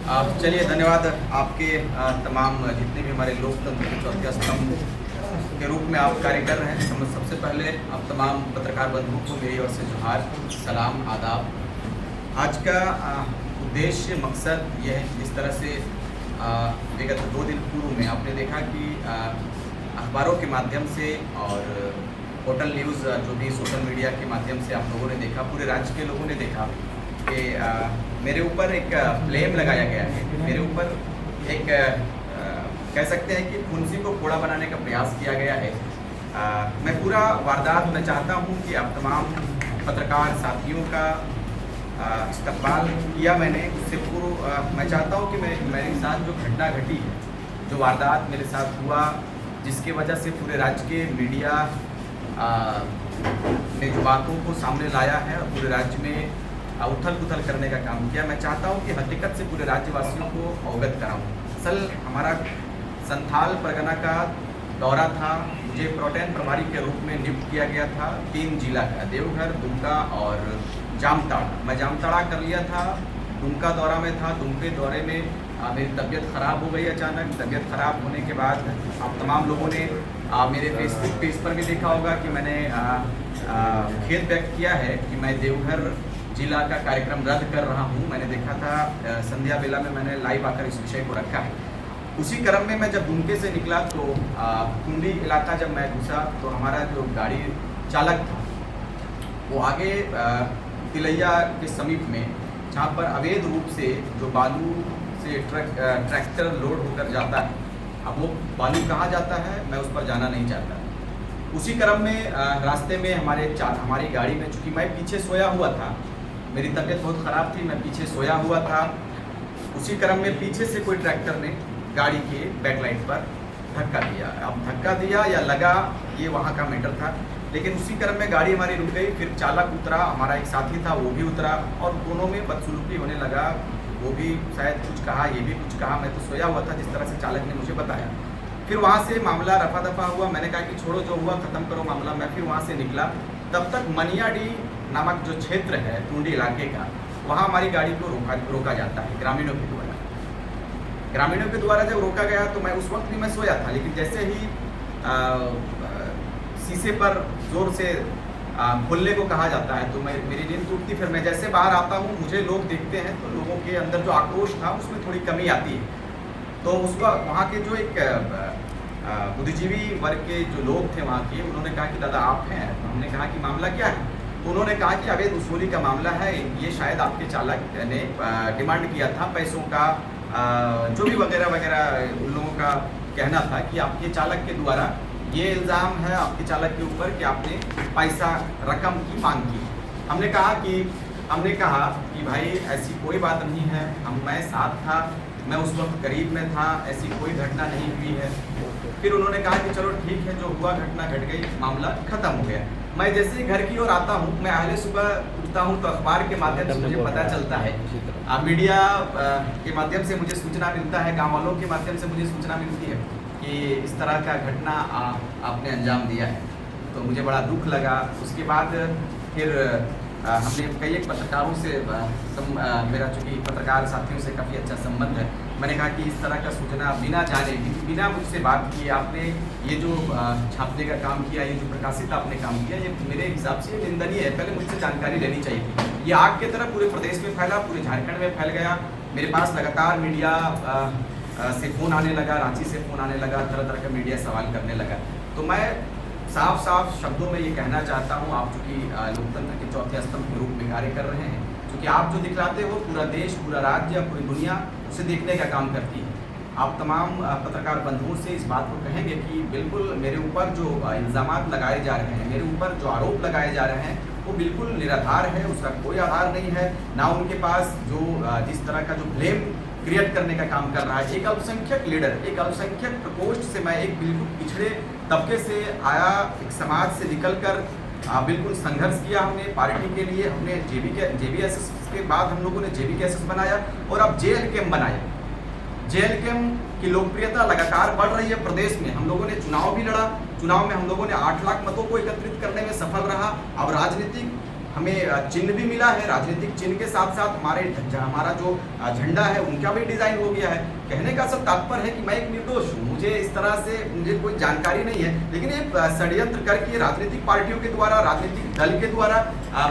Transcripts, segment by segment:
चलिए धन्यवाद आपके तमाम जितने भी हमारे लोकतंत्र के चौथे स्तंभ के रूप में आप कार्य कर रहे हैं। सबसे पहले आप तमाम पत्रकार बंधुओं को मेरी ओर से जोहार, सलाम, आदाब। आज का उद्देश्य मकसद यह है, जिस तरह से विगत 2 दिन पूर्व में आपने देखा कि अखबारों के माध्यम से और होटल न्यूज़ जो भी सोशल मीडिया के माध्यम से आप लोगों ने देखा, पूरे राज्य के लोगों ने देखा कि मेरे ऊपर एक ब्लेम लगाया गया है। मेरे ऊपर एक कह सकते हैं कि फुंसी को फोड़ा बनाने का प्रयास किया गया है। मैं पूरा वारदात में चाहता हूं कि आप तमाम पत्रकार साथियों का इस्तकबाल किया मैंने। उससे पूर्व मैं चाहता हूं कि मेरे साथ जो घटना घटी है, जो वारदात मेरे साथ हुआ, जिसकी वजह से पूरे राज्य के मीडिया ने जो बातों को सामने लाया है और पूरे राज्य में उथल पुथल करने का काम किया, मैं चाहता हूं कि हकीकत से पूरे राज्यवासियों को अवगत कराऊं। असल हमारा संथाल परगना का दौरा था। मुझे प्रोटेन प्रभारी के रूप में नियुक्त किया गया था 3 जिला का, देवघर, दुमका और जामताड़ा। मैं जामताड़ा कर लिया था, दुमका दौरा में था। दुमके दौरे में मेरी तबीयत ख़राब हो गई अचानक। तबीयत ख़राब होने के बाद आप तमाम लोगों ने मेरे फेसबुक पेज पर भी देखा होगा कि मैंने खेद व्यक्त किया है कि मैं देवघर जिला का कार्यक्रम रद्द कर रहा हूं। मैंने देखा था संध्या बेला में मैंने लाइव आकर इस विषय को रखा है। उसी क्रम में मैं जब दुमके से निकला तो कुंडी इलाका जब मैं घुसा तो हमारा जो गाड़ी चालक था वो आगे तिलैया के समीप में, जहाँ पर अवैध रूप से जो बालू से ट्रैक्टर लोड होकर जाता है, अब वो बालू कहाँ जाता है मैं उस पर जाना नहीं चाहता। उसी क्रम में रास्ते में हमारी गाड़ी में, चूँकि मैं पीछे सोया हुआ था, मेरी तबीयत बहुत ख़राब थी, मैं पीछे सोया हुआ था। उसी क्रम में पीछे से कोई ट्रैक्टर ने गाड़ी के बैकलाइट पर धक्का दिया। अब धक्का दिया या लगा, ये वहाँ का मैटर था। लेकिन उसी क्रम में गाड़ी हमारी रुक गई। फिर चालक उतरा, हमारा एक साथी था वो भी उतरा और दोनों में बदसलूकी होने लगा। वो भी शायद कुछ कहा, ये भी कुछ कहा। मैं तो सोया हुआ था जिस तरह से चालक ने मुझे बताया। फिर वहाँ से मामला रफा दफा हुआ। मैंने कहा कि छोड़ो, जो हुआ ख़त्म करो मामला। मैं फिर वहाँ से निकला। तब तक मनियाडी नामक जो क्षेत्र है टूंडी इलाके का, वहाँ हमारी गाड़ी को रोका जाता है ग्रामीणों के द्वारा। ग्रामीणों के द्वारा जब रोका गया तो मैं उस वक्त भी मैं सोया था, लेकिन जैसे ही शीशे पर ज़ोर से खोलने को कहा जाता है तो मेरी नींद टूटती। फिर मैं जैसे बाहर आता हूँ, मुझे लोग देखते हैं तो लोगों के अंदर जो आक्रोश था उसमें थोड़ी कमी आती है। तो उसका वहाँ के जो एक बुद्धिजीवी वर्ग के जो लोग थे वहाँ के, उन्होंने कहा कि दादा आप हैं। तो हमने कहा कि मामला क्या है। तो उन्होंने कहा कि अवैध वसूली का मामला है, ये शायद आपके चालक ने डिमांड किया था पैसों का, जो भी वगैरह वगैरह उन लोगों का कहना था कि आपके चालक के द्वारा ये इल्ज़ाम है आपके चालक के ऊपर कि आपने पैसा रकम की मांग की। हमने कहा कि भाई ऐसी कोई बात नहीं है, मैं साथ था, मैं उस वक्त करीब में था, ऐसी कोई घटना नहीं हुई है। फिर उन्होंने कहा कि चलो ठीक है, जो हुआ घटना घट गई, मामला ख़त्म हो गया। मैं जैसे ही घर की ओर आता हूँ, मैं अहले सुबह उठता हूँ तो अखबार के माध्यम से मुझे पता चलता है, मीडिया के माध्यम से मुझे सूचना मिलता है, गाँव वालों के माध्यम से मुझे सूचना मिलती है कि इस तरह का घटना आपने अंजाम दिया है। तो मुझे बड़ा दुख लगा। उसके बाद फिर हमने कई एक पत्रकारों से मेरा चूँकि पत्रकार साथियों से काफ़ी अच्छा संबंध है, मैंने कहा कि इस तरह का सूचना बिना जाने, बिना मुझसे बात किए आपने ये जो छापने का काम किया, ये जो प्रकाशित आपने काम किया, ये मेरे हिसाब से निंदनीय है। पहले मुझसे जानकारी लेनी चाहिए थी। ये आग की तरह पूरे प्रदेश में फैला, पूरे झारखंड में फैल गया। मेरे पास लगातार मीडिया से फ़ोन आने लगा, रांची से फ़ोन आने लगा, तरह तरह का मीडिया सवाल करने लगा। तो मैं साफ साफ शब्दों में ये कहना चाहता हूँ, आप चूँकि लोकतंत्र के चौथे स्तंभ के रूप में कार्य कर रहे हैं, क्योंकि आप जो दिखलाते हो पूरा देश, पूरा राज्य, पूरी दुनिया उसे देखने का काम करती है। आप तमाम पत्रकार बंधुओं से इस बात को कहेंगे कि बिल्कुल मेरे ऊपर जो इल्ज़ामात लगाए जा रहे हैं, मेरे ऊपर जो आरोप लगाए जा रहे हैं, वो बिल्कुल निराधार है, उसका कोई आधार नहीं है। ना उनके पास जो जिस तरह का जो ब्लेम क्रिएट करने का काम कर रहा है। एक अल्पसंख्यक लीडर, एक अल्पसंख्यक प्रकोष्ठ से, मैं एक बिल्कुल पिछड़े तबके से आया, एक समाज से निकलकर बिल्कुल संघर्ष किया हमने पार्टी के लिए। हमने JBSS के बाद हम लोगों ने JBKSS बनाया और अब JLKM बनाया। JLKM की लोकप्रियता लगातार बढ़ रही है प्रदेश में। हम लोगों ने चुनाव भी लड़ा, चुनाव में हम लोगों ने 8 लाख मतों को एकत्रित करने में सफल रहा। अब राजनीतिक हमें चिन्ह भी मिला है, राजनीतिक चिन्ह के साथ साथ हमारा जो झंडा है उनका भी डिज़ाइन हो गया है। कहने का सब तात्पर्य है कि मैं एक निर्दोष हूँ, मुझे इस तरह से मुझे कोई जानकारी नहीं है, लेकिन ये षड्यंत्र करके राजनीतिक पार्टियों के द्वारा, राजनीतिक दल के द्वारा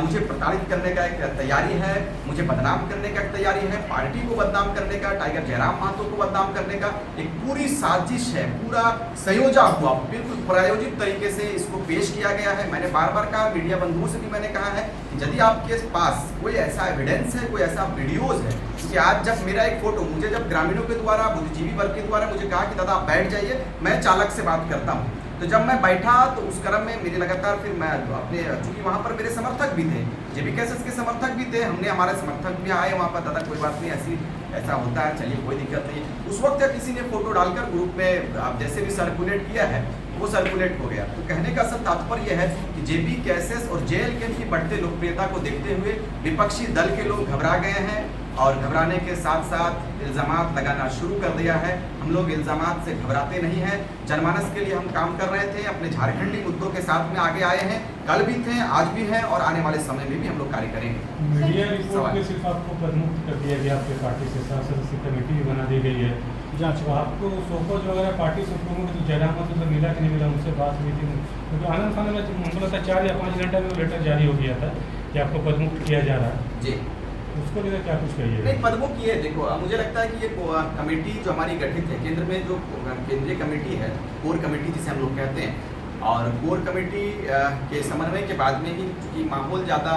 मुझे प्रताड़ित करने का एक तैयारी है, मुझे बदनाम करने का एक तैयारी है, पार्टी को बदनाम करने का, टाइगर जयराम महतो को बदनाम करने का एक पूरी साजिश है, पूरा संयोजा हुआ, बिल्कुल प्रायोजित तरीके से इसको पेश किया गया है। मैंने बार बार कहा, मीडिया बंधुओं से भी मैंने कहा है कि यदि आपके पास कोई ऐसा एविडेंस है, कोई ऐसा वीडियोज है, क्योंकि आज जब मेरा एक फोटो मुझे जब ग्रामीणों के द्वारा, बुद्धिजीवी वर्ग के द्वारा मुझे कहा कि दादा आप बैठ जाइए, मैं चालक से बात करता हूँ, तो जब मैं बैठा तो उस क्रम में मेरे लगातार फिर मैं अपने, चूंकि वहाँ पर मेरे समर्थक भी थे, जेबी कैसेस के समर्थक भी थे, हमने हमारे समर्थक भी आए वहाँ पर, दादा कोई बात नहीं, ऐसा होता है, चलिए कोई दिक्कत नहीं। उस वक्त किसी ने फोटो डालकर ग्रुप में आप जैसे भी सर्कुलेट किया है वो सर्कुलेट हो गया। तो कहने का सब तात्पर्य है कि जेबी कैसेस और जेएलके की बढ़ते लोकप्रियता को देखते हुए विपक्षी दल के लोग घबरा गए हैं और घबराने के साथ साथ इल्ज़ामात लगाना शुरू कर दिया है। हम लोग इल्ज़ामात से घबराते नहीं हैं, जनमानस के लिए हम काम कर रहे थे, अपने झारखंडी मुद्दों के साथ में आगे आए हैं, कल भी थे, आज भी हैं और आने वाले समय में भी हम लोग कार्य करेंगे। मीडिया रिपोर्ट में सिर्फ आपको पदमुक्त कर दिया गया, आपके पार्टी से 7 सदस्यीय कमेटी भी बना दी गई है जांच को, आपको सोपोज वगैरह पार्टी से तो जयराम महतो तो मिला कि नहीं मिला, उनसे बात हुई थी, क्योंकि आनंद खान में हमको लगता है 4 या 5 घंटे में लेटर जारी हो गया था कि आपको पदमुक्त किया जा रहा है जी, उसको लेकर क्या कुछ कहिए? नहीं, पदमुक्त किए, देखो मुझे लगता है कि ये कमेटी जो हमारी गठित है, केंद्र में जो केंद्रीय कमेटी है, कोर कमेटी जिसे हम लोग कहते हैं, और कोर कमेटी के समन्वय के बाद में ही चूँकि माहौल ज़्यादा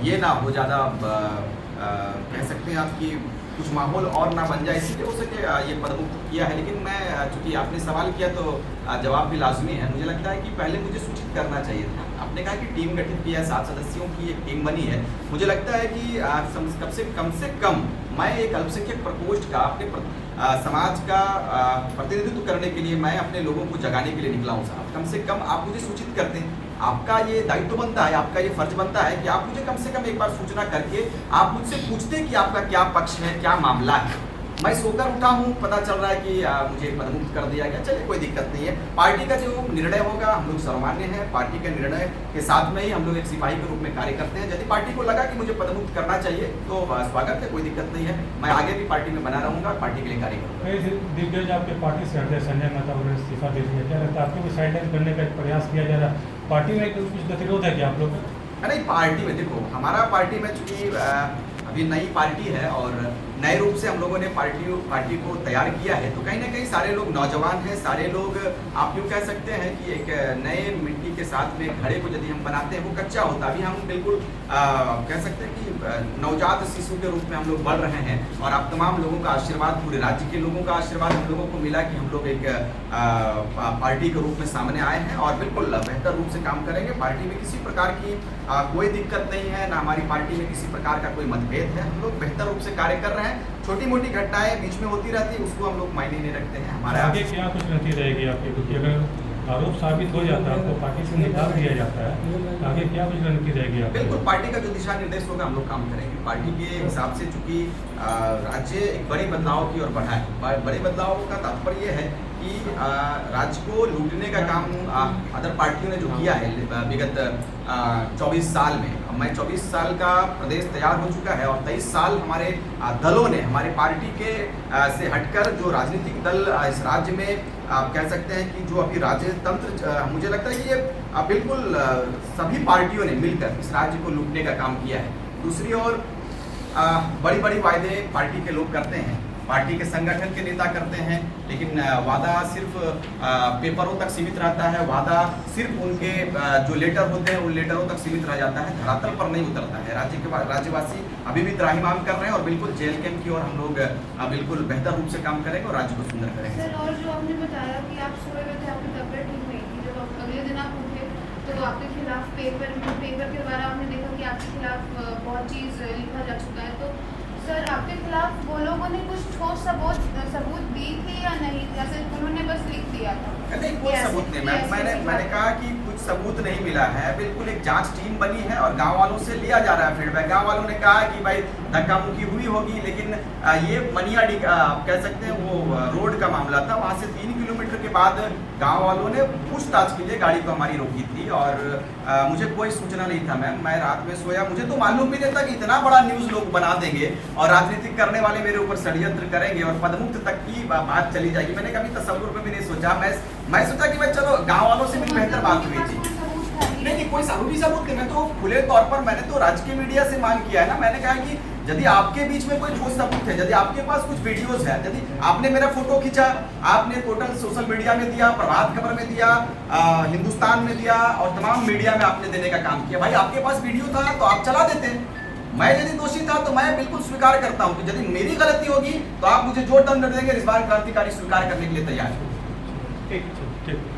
ये ना हो, ज़्यादा कह सकते हैं आप कि कुछ माहौल और ना बन जाए, इसलिए हो सके ये पदमुक्त किया है। लेकिन मैं, चूँकि आपने सवाल किया तो जवाब भी लाजमी है। मुझे लगता है कि पहले मुझे सूचित करना चाहिए था। आपने कहा कि टीम गठित की है, 7 सदस्यों की एक टीम बनी है, मुझे लगता है कि कम से कम मैं एक अल्पसंख्यक प्रकोष्ठ का, अपने समाज का प्रतिनिधित्व करने के लिए, मैं अपने लोगों को जगाने के लिए निकला हूँ साहब। कम से कम आप मुझे सूचित कर दें, आपका ये दायित्व बनता है, आपका ये फर्ज बनता है कि आप मुझे कम से कम एक बार सूचना करके आप मुझसे पूछते हैं कि आपका क्या पक्ष है, क्या मामला है। मैं सोकर उठा हूँ, पता चल रहा है कि मुझे पदमुक्त कर दिया गया, चलिए कोई दिक्कत नहीं है। पार्टी का जो निर्णय होगा, हम लोग सर्वमान्य हैं, पार्टी के निर्णय के साथ में ही हम लोग एक सिपाही के रूप में कार्य करते हैं। यदि पार्टी को लगा कि मुझे पदमुक्त करना चाहिए तो स्वागत है, कोई दिक्कत नहीं है, मैं आगे भी पार्टी में बना रहूँगा, पार्टी के लिए कार्य करूँगा। दिग्गज आपके पार्टी से हटे, संजय मेहता उन्होंने इस्तीफा दे दिया, क्या लगता है आपको भी साइडलाइन करने का प्रयास किया जा रहा है? पार्टी में कुछ गतिरोध है क्या आप लोग? नहीं, पार्टी में देखो, हमारा पार्टी में चूँकि अभी नई पार्टी है और नए रूप से हम लोगों ने पार्टी को तैयार किया है, तो कहीं ना कहीं सारे लोग नौजवान हैं, सारे लोग आप यूँ कह सकते हैं कि एक नए मिट्टी के साथ में घड़े को यदि हम बनाते हैं वो कच्चा होता, अभी हम बिल्कुल कह सकते हैं कि नवजात शिशु के रूप में हम लोग बढ़ रहे हैं। और आप तमाम लोगों का आशीर्वाद, पूरे राज्य के लोगों का आशीर्वाद हम लोगों को मिला कि हम लोग एक पार्टी के रूप में सामने आए हैं और बिल्कुल बेहतर रूप से काम करेंगे। पार्टी में किसी प्रकार की कोई दिक्कत नहीं है, ना हमारी पार्टी में किसी प्रकार का कोई मतभेद है, हम लोग बेहतर रूप से कार्य कर रहे हैं। छोटी मोटी घटनाएं बीच में होती रहती है, उसको हम लोग मायने नहीं रखते हैं। हमारे आगे क्या कुछ रणनीति रहेगी आपकी, क्योंकि अगर आरोप साबित हो जाता है, आपको पार्टी से निकाल दिया जाता है, आगे क्या कुछ रणनीति रहेगी आपकी? बिल्कुल, पार्टी का जो दिशा निर्देश होगा हम लोग काम करेंगे पार्टी के हिसाब से। चूँकि राज्य एक बड़े बदलाव की ओर बढ़ा है, बड़े बदलाव का तात्पर्य है कि राज्य को लूटने का काम अदर पार्टियों ने जो किया है विगत 24 साल में, मैं 24 साल का प्रदेश तैयार हो चुका है और 23 साल हमारे दलों ने, हमारे पार्टी के से हटकर जो राजनीतिक दल इस राज्य में आप कह सकते हैं कि जो अभी राजतंत्र, मुझे लगता है कि ये बिल्कुल सभी पार्टियों ने मिलकर इस राज्य को लूटने का काम किया है। दूसरी ओर बड़ी बड़ी वायदे पार्टी के लोग करते हैं, पार्टी के संगठन के नेता करते हैं, लेकिन वादा सिर्फ पेपरों तक सीमित रहता है, वादा सिर्फ उनके जो लेटर होते हैं उन लेटरों तक सीमित रह जाता है, धरातल पर नहीं उतरता है। राज्यवासी अभी भी त्राहिमाम कर रहे हैं और बिल्कुल जेल कैंप की ओर हम लोग बिल्कुल बेहतर रूप से काम करेंगे और राज्य को सुंदर करेंगे। सर, और जो आपने बताया कि आप सोए हुए थे, आपकी तबियत ठीक नहीं थी, जब आप अगले दिन आप उठे तो आपके खिलाफ पेपर के द्वारा आपने देखा कि आपके खिलाफ बहुत चीज़ लिखा जा चुका है, तो सर आपके खिलाफ वो लोगों ने कुछ ठोस सबूत दी थी या नहीं, जैसे उन्होंने बस लिख दिया था? नहीं, कोई सबूत नहीं। मैंने कहा कि कुछ सबूत नहीं मिला है, बिल्कुल एक जांच टीम बनी है और गांव वालों से लिया जा रहा है फीडबैक। गांव वालों ने कहा कि भाई धक्का मुक्की हुई होगी, लेकिन ये मनियाडी आप कह सकते हैं वो रोड का मामला था। वहाँ से 3 किलोमीटर के बाद गांव वालों ने पूछताछ के लिए गाड़ी को हमारी रोकी थी और मुझे कोई सूचना नहीं था मैम, मैं रात में सोया, मुझे तो मालूम भी नहीं था कि इतना बड़ा न्यूज़ लोग बना देंगे और राजनीतिक करने वाले मेरे ऊपर षड्यंत्र करेंगे और पदमुक्त तक की बात चली जाएगी। मैंने कभी तस्वुर में भी नहीं सोचा। मैं सोचा कि मैं चलो गाँव वालों से भी बेहतर बात हुई थी। नहीं, कोई सबूत नहीं, मैं तो खुले तौर पर मैंने तो राजकीय मीडिया से मांग किया है ना। मैंने कहा कि यदि आपके बीच में कोई ठोस सबूत है, यदि आपके पास कुछ वीडियोस है, यदि आपने मेरा फोटो खींचा, आपने टोटल सोशल मीडिया में दिया, प्रभात खबर में दिया, हिंदुस्तान में दिया और तमाम मीडिया में आपने देने का काम किया, भाई आपके पास वीडियो था तो आप चला देते। मैं यदि दोषी था तो मैं बिल्कुल स्वीकार करता हूँ कि यदि मेरी गलती होगी तो आप मुझे जो दंड देंगे, इस बार क्रांतिकारी स्वीकार करने के लिए तैयार है। ठीक।